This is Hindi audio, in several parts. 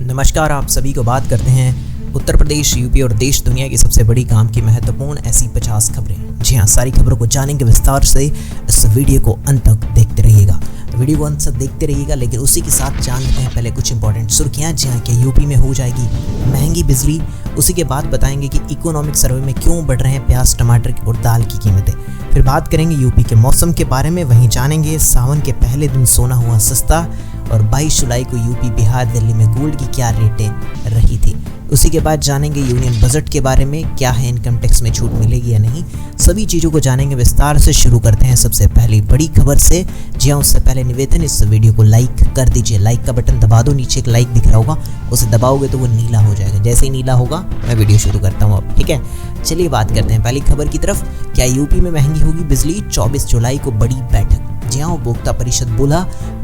नमस्कार, आप सभी को बात करते हैं उत्तर प्रदेश, यूपी और देश दुनिया की सबसे बड़ी काम की महत्वपूर्ण ऐसी 50 खबरें। जी हाँ, सारी खबरों को जानेंगे विस्तार से। इस वीडियो को अंत तक देखते रहिएगा। वीडियो को अंत तक देखते रहिएगा, लेकिन उसी के साथ जान लेते हैं पहले कुछ इंपॉर्टेंट सुर्खियाँ। जी हाँ, कि यूपी में हो जाएगी महंगी बिजली। उसी के बाद बताएंगे कि इकोनॉमिक सर्वे में क्यों बढ़ रहे हैं प्याज, टमाटर और दाल की कीमतें। फिर बात करेंगे यूपी के मौसम के बारे में। वहीं जानेंगे सावन के पहले दिन सोना हुआ सस्ता, और 22 जुलाई को यूपी, बिहार, दिल्ली में गोल्ड की क्या रेटें रही थी। उसी के बाद जानेंगे यूनियन बजट के बारे में, क्या है इनकम टैक्स में छूट मिलेगी या नहीं। सभी चीज़ों को जानेंगे विस्तार से। शुरू करते हैं सबसे पहली बड़ी खबर से। जी हाँ, उससे पहले निवेदन, इस वीडियो को लाइक कर दीजिए। लाइक का बटन दबा दो, नीचे एक लाइक दिख रहा होगा, उसे दबाओगे तो वो नीला हो जाएगा। जैसे ही नीला होगा मैं वीडियो शुरू करता हूँ अब, ठीक है। चलिए बात करते हैं पहली खबर की तरफ। क्या यूपी में महंगी होगी बिजली? 24 जुलाई को बड़ी बैठक। जी हाँ, उपभोक्ता परिषद बोला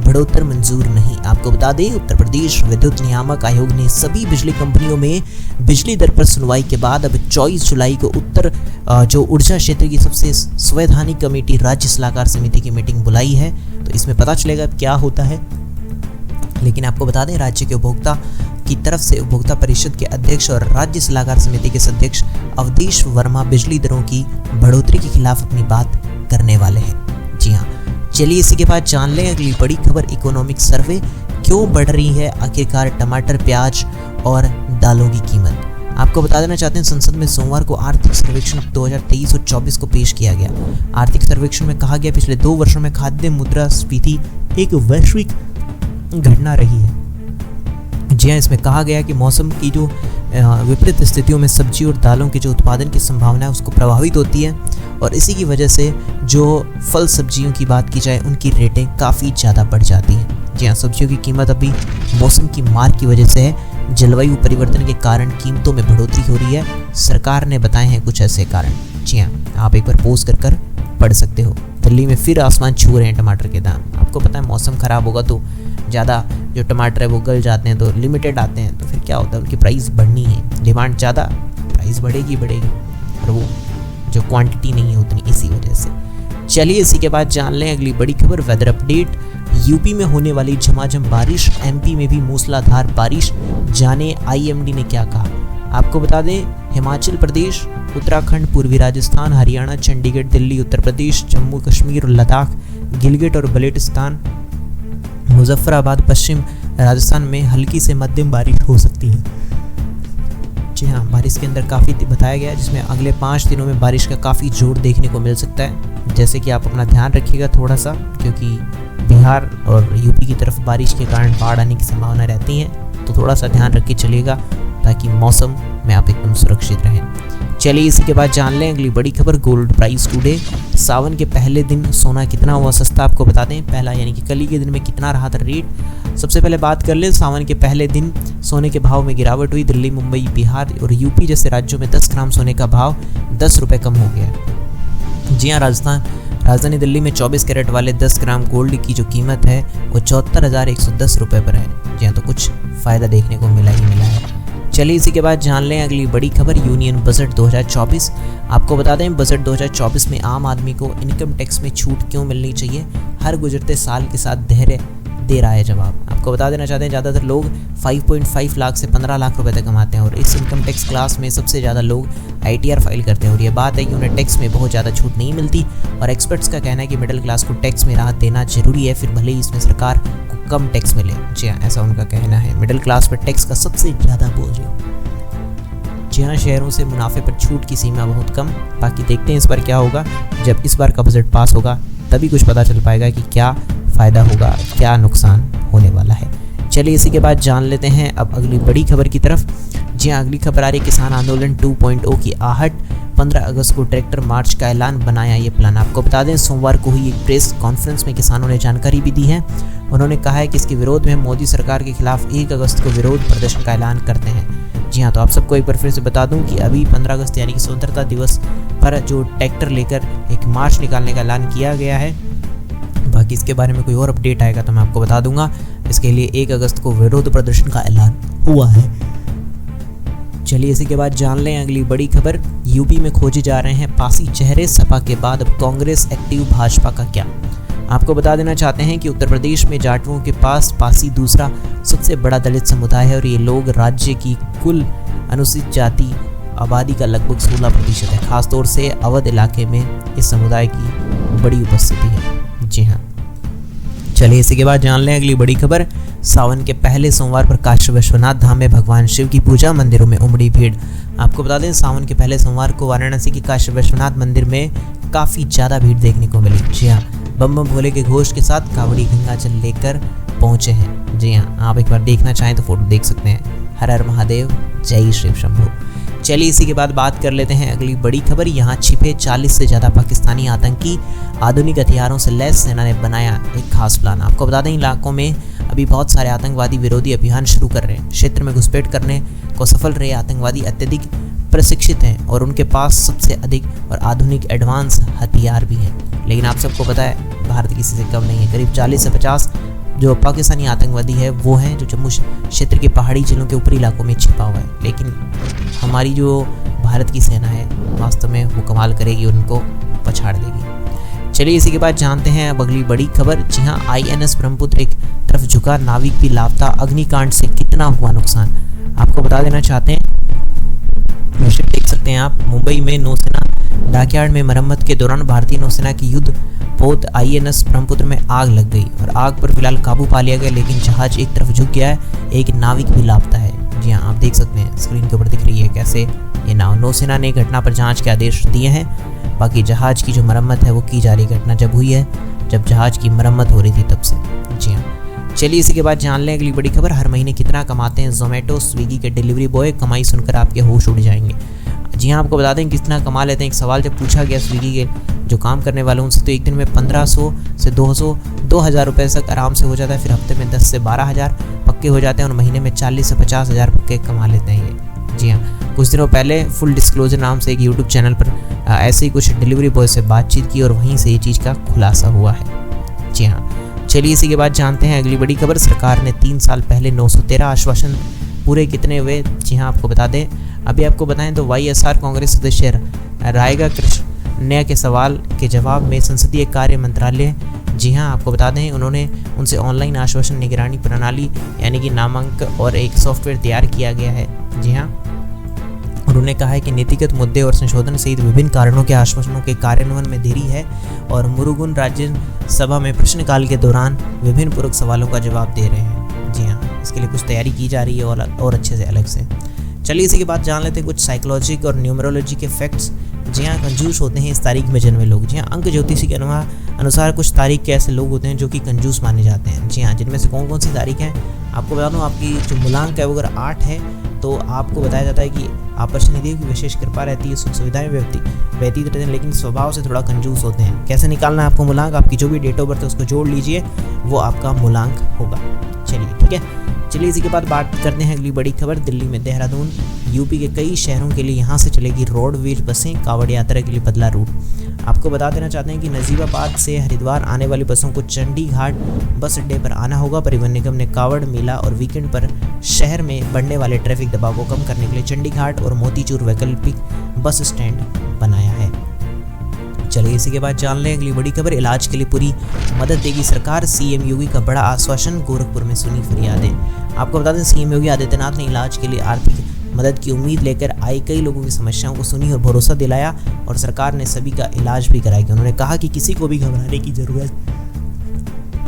बढ़ोत्तरी मंजूर नहीं। आपको बता दें, उत्तर प्रदेश विद्युत नियामक आयोग ने सभी बिजली कंपनियों में बिजली दर पर सुनवाई के बाद अब 24 जुलाई को जो ऊर्जा क्षेत्र की सबसे संवैधानिक कमेटी राज्य सलाहकार समिति की मीटिंग बुलाई है। तो इसमें पता चलेगा अब क्या होता है। लेकिन आपको बता दें, राज्य के उपभोक्ता की तरफ से उपभोक्ता परिषद के अध्यक्ष और राज्य सलाहकार समिति के सदस्य अवधेश वर्मा बिजली दरों की बढ़ोतरी के खिलाफ अपनी बात करने वाले हैं। जी हाँ, चलिए इसी के बाद जान लें अगली बड़ी खबर। इकोनॉमिक सर्वे, क्यों बढ़ रही है आखिरकार टमाटर, प्याज और दालों की कीमत। आपको बता देना चाहते हैं, संसद में सोमवार को आर्थिक सर्वेक्षण 2023 और 24 को पेश किया गया। आर्थिक सर्वेक्षण में कहा गया पिछले 2 वर्षों में खाद्य मुद्रास्फीति एक वैश्विक घटना रही है। जी हाँ, इसमें कहा गया कि मौसम की जो विपरीत स्थितियों में सब्जी और दालों के जो उत्पादन की संभावना है उसको प्रभावित होती है, और इसी की वजह से जो फल सब्जियों की बात की जाए उनकी रेटें काफ़ी ज़्यादा बढ़ जाती हैं। जी हाँ, सब्जियों की कीमत अभी मौसम की मार की वजह से है। जलवायु परिवर्तन के कारण कीमतों में बढ़ोतरी हो रही है। सरकार ने बताए हैं कुछ ऐसे कारण। जी हाँ, आप एक बार पॉज कर पढ़ सकते हो। दिल्ली में फिर आसमान छू रहे हैं टमाटर के दाम। आपको पता है, मौसम ख़राब होगा तो ज़्यादा जो टमाटर है वो गल जाते हैं, तो लिमिटेड आते हैं, तो फिर क्या होता है, उनकी प्राइस बढ़नी है। डिमांड ज़्यादा, प्राइस बढ़ेगी, और वो जो क्वांटिटी नहीं है उतनी, इसी वजह से। चलिए इसी के बाद जान लें अगली बड़ी खबर। वेदर अपडेट, यूपी में होने वाली झमाझम बारिश, एमपी में भी मूसलाधार बारिश। जाने आईएमडी ने क्या कहा। आपको बता दें, हिमाचल प्रदेश, उत्तराखंड, पूर्वी राजस्थान, हरियाणा, चंडीगढ़, दिल्ली, उत्तर प्रदेश, जम्मू कश्मीर और लद्दाख, गिलगिट और बल्टिस्तान, मुजफ्फराबाद, पश्चिम राजस्थान में हल्की से मध्यम बारिश हो सकती है। जी हाँ, बारिश के अंदर काफ़ी बताया गया है, जिसमें अगले 5 दिनों में बारिश का काफ़ी जोर देखने को मिल सकता है। जैसे कि आप अपना ध्यान रखिएगा थोड़ा सा, क्योंकि बिहार और यूपी की तरफ बारिश के कारण बाढ़ आने की संभावना रहती है। तो थोड़ा सा ध्यान रख के चलिएगा ताकि मौसम में आप एकदम सुरक्षित रहें। चलिए इसी के बाद जान लें अगली बड़ी खबर। गोल्ड प्राइस टुडे, सावन के पहले दिन सोना कितना हुआ सस्ता। आपको बता दें, पहला यानी कि कल ही के दिन में कितना रहा था रेट। सबसे पहले बात कर लें, सावन के पहले दिन सोने के भाव में गिरावट हुई। दिल्ली, मुंबई, बिहार और यूपी जैसे राज्यों में 10 ग्राम सोने का भाव 10 रुपये कम हो गया। जी हाँ, राजधानी दिल्ली में 24 कैरेट वाले 10 ग्राम गोल्ड की जो कीमत है वो 74,110 रुपये पर है। जी हाँ, तो कुछ फ़ायदा देखने को मिला ही मिला है। चलिए इसी के बाद जान लें अगली बड़ी खबर। Union budget 2024। आपको बता दें, बजट 2024 में आम आदमी को इनकम टैक्स में छूट क्यों मिलनी चाहिए, हर गुजरते साल के साथ धैर्य दे रहा है जवाब। आपको बता देना चाहते हैं, ज़्यादातर लोग 5.5 लाख से 15 लाख रुपए तक कमाते हैं, और इस इनकम टैक्स क्लास में सबसे ज़्यादा लोग ITR फाइल करते हैं। और ये बात है कि उन्हें टैक्स में बहुत ज़्यादा छूट नहीं मिलती, और एक्सपर्ट्स का कहना है कि मिडिल क्लास को टैक्स में राहत देना जरूरी है, फिर भले ही इसमें सरकार को कम टैक्स मिले। जी हाँ, ऐसा उनका कहना है। मिडिल क्लास पर टैक्स का सबसे ज़्यादा बोझ है। जी हाँ, शहरों से मुनाफे पर छूट की सीमा बहुत कम। बाकी देखते हैं इस बार क्या होगा। जब इस बार का बजट पास होगा तभी कुछ पता चल पाएगा कि क्या फ़ायदा होगा, क्या नुकसान होने वाला है। चलिए इसी के बाद जान लेते हैं अब अगली बड़ी खबर की तरफ। जी हाँ, अगली खबर आ रही, किसान आंदोलन 2.0 की आहट। 15 अगस्त को ट्रैक्टर मार्च का ऐलान, बनाया ये प्लान। आपको बता दें, सोमवार को हुई एक प्रेस कॉन्फ्रेंस में किसानों ने जानकारी भी दी है। उन्होंने कहा है कि इसके विरोध में मोदी सरकार के खिलाफ 1 अगस्त को विरोध प्रदर्शन का ऐलान करते हैं। जी हाँ, तो आप सबको एक बार फिर से बता दूं कि अभी 15 अगस्त यानी कि स्वतंत्रता दिवस पर जो ट्रैक्टर लेकर एक मार्च निकालने का ऐलान किया गया है। बाकी इसके बारे में कोई और अपडेट आएगा तो मैं आपको बता दूंगा। इसके लिए 1 अगस्त को विरोध प्रदर्शन का ऐलान हुआ है। चलिए इसी के बाद जान लें अगली बड़ी खबर। यूपी में खोजे जा रहे हैं पासी चेहरे, सपा के बाद अब कांग्रेस एक्टिव, भाजपा का क्या। आपको बता देना चाहते हैं कि उत्तर प्रदेश में जाटवों के पास पासी दूसरा सबसे बड़ा दलित समुदाय है और ये लोग राज्य की कुल अनुसूचित जाति आबादी का लगभग 16% है। खासतौर से अवध इलाके में इस समुदाय की बड़ी उपस्थिति है। जी हाँ, चलिए इसी के बाद जान लें अगली बड़ी खबर। सावन के पहले सोमवार पर काशी विश्वनाथ धाम में भगवान शिव की पूजा, मंदिरों में उमड़ी भीड़। आपको बता दें सावन के पहले सोमवार को वाराणसी की काशी विश्वनाथ मंदिर में काफ़ी ज़्यादा भीड़ देखने को मिली। जी हाँ, बम बम भोले के घोष के साथ कावड़ी गंगा जल लेकर पहुंचे हैं। जी हाँ, आप एक बार देखना चाहें तो फोटो देख सकते हैं। हर हर महादेव, जय शिव शंभू। चलिए इसी के बाद बात कर लेते हैं अगली बड़ी खबर। यहाँ छिपे 40 से ज़्यादा पाकिस्तानी आतंकी, आधुनिक हथियारों से लैस सेना ने बनाया एक खास प्लान। आपको बता दें इलाकों में अभी बहुत सारे आतंकवादी विरोधी अभियान शुरू कर रहे हैं। क्षेत्र में घुसपैठ करने को सफल रहे आतंकवादी अत्यधिक प्रशिक्षित हैं और उनके पास सबसे अधिक और आधुनिक एडवांस हथियार भी हैं। लेकिन आप सबको पता है भारत किसी से कम नहीं है। करीब 40 से 50 जो पाकिस्तानी आतंकवादी है वो हैं जो जम्मू क्षेत्र के पहाड़ी जिलों के ऊपरी इलाकों में छिपा हुआ है। लेकिन हमारी जो भारत की सेना है वास्तव में वो कमाल करेगी, उनको पछाड़ देगी। चलिए इसी के बाद जानते हैं अब अगली बड़ी खबर। जी हाँ, INS ब्रह्मपुत्र एक तरफ झुका, नाविक भी लापता, अग्निकांड से कितना हुआ नुकसान। आपको बता देना चाहते हैं, देख सकते हैं आप, मुंबई में नौसेना डॉकयार्ड में मरम्मत के दौरान भारतीय नौसेना की युद्ध पोत INS ब्रह्मपुत्र में आग लग गई और आग पर फिलहाल काबू पा लिया गया, लेकिन जहाज एक तरफ झुक गया है, एक नाविक भी लापता है। जी हाँ, आप देख सकते हैं स्क्रीन के ऊपर दिख रही है कैसे ये नाव। नौसेना ने घटना पर जांच के आदेश दिए हैं। बाकी जहाज की जो मरम्मत है वो की जा रही। घटना जब हुई है जब जहाज की मरम्मत हो रही थी तब से। जी हाँ, चलिए इसी के बाद जान लें अगली बड़ी खबर। हर महीने कितना कमाते हैं जोमेटो स्विगी के डिलीवरी बॉय, कमाई सुनकर आपके होश उड़ जाएंगे। जी हाँ, आपको बता दें कितना कमा लेते हैं। एक सवाल जब पूछा गया स्विगी के जो काम करने वाले उनसे तो एक दिन में 1500 से 2000 रुपये तक आराम से हो जाता है। फिर हफ्ते में 10 से 12,000 पक्के हो जाते हैं और महीने में 40 से 50,000 पक्के कमा लेते हैं ये। जी हाँ, कुछ दिनों पहले फुल डिस्क्लोजर नाम से एक यूट्यूब चैनल पर ऐसे ही कुछ डिलीवरी बॉय से बातचीत की और वहीं से ये चीज़ का खुलासा हुआ है। जी हाँ, चलिए इसी के बाद जानते हैं अगली बड़ी खबर। सरकार ने 3 साल पहले 913 आश्वासन पूरे कितने हुए। जी हाँ, आपको बता दें, अभी आपको बताएं तो YSR कांग्रेस सदस्य रायगा कृष्णा के सवाल के जवाब में संसदीय कार्य मंत्रालय, जी हाँ आपको बता दें, उन्होंने उनसे ऑनलाइन आश्वासन निगरानी प्रणाली यानी कि नामांक और एक सॉफ्टवेयर तैयार किया गया है। जी हाँ, उन्होंने कहा है कि नीतिगत मुद्दे और संशोधन सहित विभिन्न कारणों के आश्वासनों के कार्यान्वयन में देरी है और मुरुगन राज्यसभा में प्रश्नकाल के दौरान विभिन्न पूरक सवालों का जवाब दे रहे हैं। जी हाँ, इसके लिए कुछ तैयारी की जा रही है और अच्छे से अलग से। चलिए इसी के बाद जान लेते हैं कुछ साइकोलॉजी और न्यूमरोलॉजी के फैक्ट्स। जी हाँ, कंजूस होते हैं इस तारीख में जन्मे लोग। जी हाँ, अंक ज्योतिषी के अनुसार कुछ तारीख के ऐसे लोग होते हैं जो कि कंजूस माने जाते हैं। जी हाँ, जिनमें से कौन कौन सी तारीख है आपको बता दूँ। आपकी जो मूलांक है वो अगर 8 है तो आपको बताया जाता है कि आप पर शनिदेव की विशेष कृपा रहती है, सुख सुविधाएं व्यतीत रहते हैं, लेकिन स्वभाव से थोड़ा कंजूस होते हैं। कैसे निकालना है आपको मूलांक, आपकी जो भी डेट ऑफ बर्थ है उसको जोड़ लीजिए, वो आपका मूलांक होगा। चलिए ठीक है, चलिए इसी के बाद बात करते हैं अगली बड़ी खबर। दिल्ली में देहरादून यूपी के कई शहरों के लिए यहाँ से चलेगी रोडवेज बसें, कांवड़ यात्रा के लिए बदला रूट। आपको बता देना चाहते हैं कि नजीबाबाद से हरिद्वार आने वाली बसों को चंडीघाट बस अड्डे पर आना होगा। परिवहन निगम ने कांवड़ मेला और वीकेंड पर शहर में बढ़ने वाले ट्रैफिक दबाव को कम करने के लिए चंडीघाट और मोतीचूर वैकल्पिक बस स्टैंड बनाया है। चलिए इसी के बाद जान लें अगली बड़ी खबर। इलाज के लिए पूरी मदद देगी सरकार, CM योगी का बड़ा आश्वासन, गोरखपुर में सुनी फरियादें। आपको बता दें CM योगी आदित्यनाथ ने इलाज के लिए आर्थिक मदद की उम्मीद लेकर आई कई लोगों की समस्याओं को सुनी और भरोसा दिलाया और सरकार ने सभी का इलाज भी कराया। उन्होंने कहा कि किसी को भी घबराने की जरूरत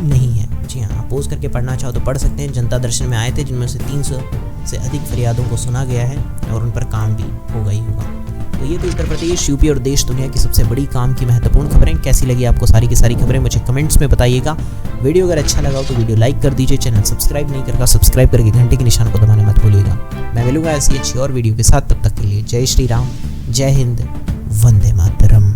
नहीं है। जी हाँ, आप पोज करके पढ़ना चाहो तो पढ़ सकते हैं। जनता दर्शन में आए थे जिनमें से 300 से अधिक फरियादों को सुना गया है और उन पर काम भी होगा ही होगा। तो ये थी उत्तर प्रदेश, यूपी और देश दुनिया की सबसे बड़ी काम की महत्वपूर्ण खबरें। कैसी लगी आपको सारी की सारी खबरें मुझे कमेंट्स में बताइएगा। वीडियो अगर अच्छा लगा हो तो वीडियो लाइक कर दीजिए। चैनल सब्सक्राइब नहीं करके सब्सक्राइब करके घंटे के निशान को दबाना मत भूलिएगा। मैं मिलूंगा ऐसी अच्छी और वीडियो के साथ, तब तक के लिए जय श्री राम, जय हिंद, वंदे मातरम।